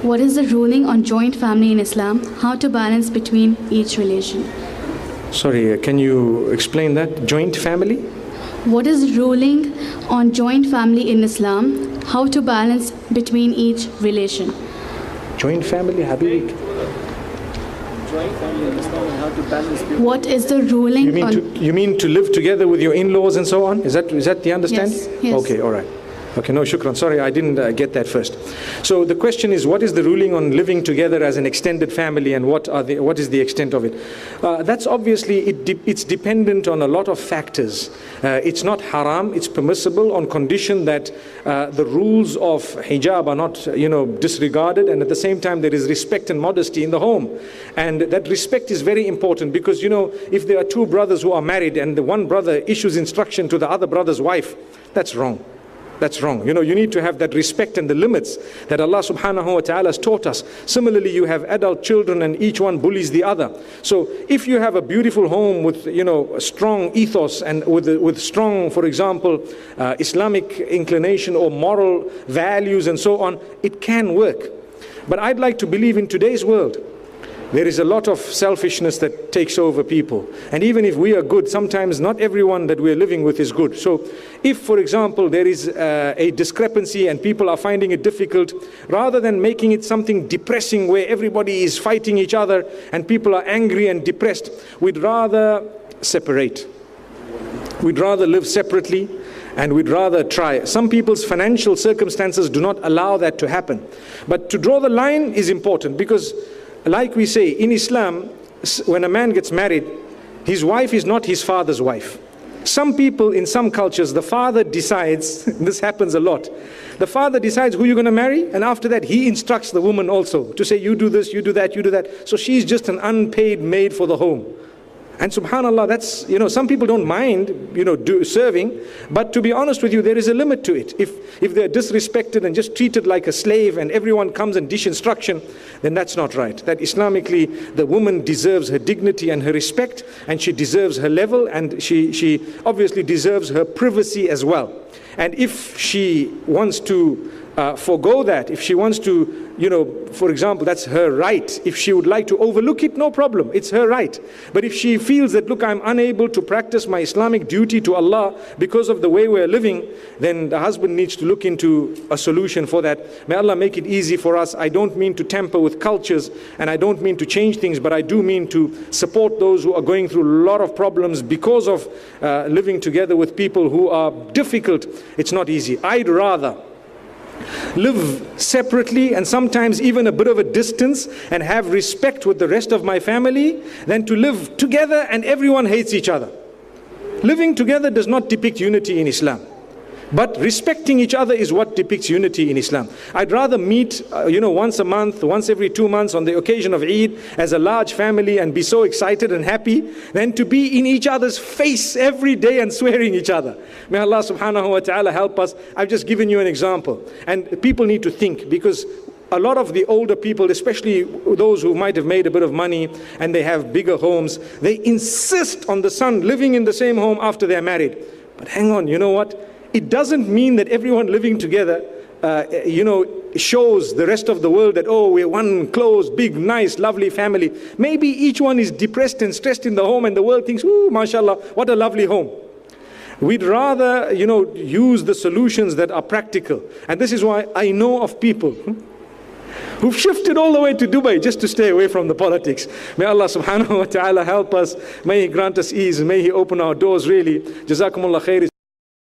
What is the ruling on joint family in Islam? How to balance between each relation? Sorry, can you explain that? Joint family? What is ruling on joint family in Islam? How to balance between each relation? Joint family, Habib? Joint family in Islam and how to balance between. What is the ruling You mean to live together with your in-laws and so on? Is that the understanding? Yes. Okay, all right. Okay, no, shukran. Sorry, I didn't get that first. So the question is, what is the ruling on living together as an extended family, and what is the extent of it? That's obviously, it's dependent on a lot of factors. It's not haram, it's permissible on condition that the rules of hijab are not, disregarded, and at the same time there is respect and modesty in the home. And that respect is very important because, if there are two brothers who are married and the one brother issues instruction to the other brother's wife, that's wrong. That's wrong. You need to have that respect and the limits that Allah subhanahu wa ta'ala has taught us. Similarly, you have adult children and each one bullies the other. So if you have a beautiful home with, a strong ethos and with strong, for example, Islamic inclination or moral values and so on, it can work. But I'd like to believe in today's world, there is a lot of selfishness that takes over people. And even if we are good, sometimes not everyone that we're living with is good. So if, for example, there is a discrepancy and people are finding it difficult, rather than making it something depressing where everybody is fighting each other and people are angry and depressed, we'd rather separate. We'd rather live separately. And we'd rather try. Some people's financial circumstances do not allow that to happen. But to draw the line is important because, like we say, in Islam, when a man gets married, his wife is not his father's wife. Some people, in some cultures, the father decides, this happens a lot, the father decides who you're going to marry, and after that he instructs the woman also to say, you do this, you do that, you do that. So she's just an unpaid maid for the home. And subhanAllah, that's, some people don't mind, serving, but to be honest with you, there is a limit to it. If they're disrespected and just treated like a slave and everyone comes and dish instruction, then that's not right. That Islamically, the woman deserves her dignity and her respect, and she deserves her level, and she obviously deserves her privacy as well. And if she wants to forego that, if she wants to, for example, that's her right. If she would like to overlook it, no problem, it's her right. But if she feels that, look, I'm unable to practice my Islamic duty to Allah because of the way we're living, then the husband needs to look into a solution for that. May Allah make it easy for us. I don't mean to tamper with cultures, and I don't mean to change things, but I do mean to support those who are going through a lot of problems because of living together with people who are difficult. It's not easy. I'd rather live separately and sometimes even a bit of a distance and have respect with the rest of my family than to live together and everyone hates each other. Living together does not depict unity in Islam. But respecting each other is what depicts unity in Islam. I'd rather meet, once a month, once every 2 months on the occasion of Eid as a large family and be so excited and happy than to be in each other's face every day and swearing each other. May Allah subhanahu wa ta'ala help us. I've just given you an example. And people need to think, because a lot of the older people, especially those who might have made a bit of money and they have bigger homes, they insist on the son living in the same home after they're married. But hang on, you know what? It doesn't mean that everyone living together, shows the rest of the world that, oh, we're one close, big, nice, lovely family. Maybe each one is depressed and stressed in the home and the world thinks, ooh, mashallah, what a lovely home. We'd rather, use the solutions that are practical. And this is why I know of people who've shifted all the way to Dubai just to stay away from the politics. May Allah subhanahu wa ta'ala help us. May He grant us ease. May He open our doors really. Jazakumullah khair.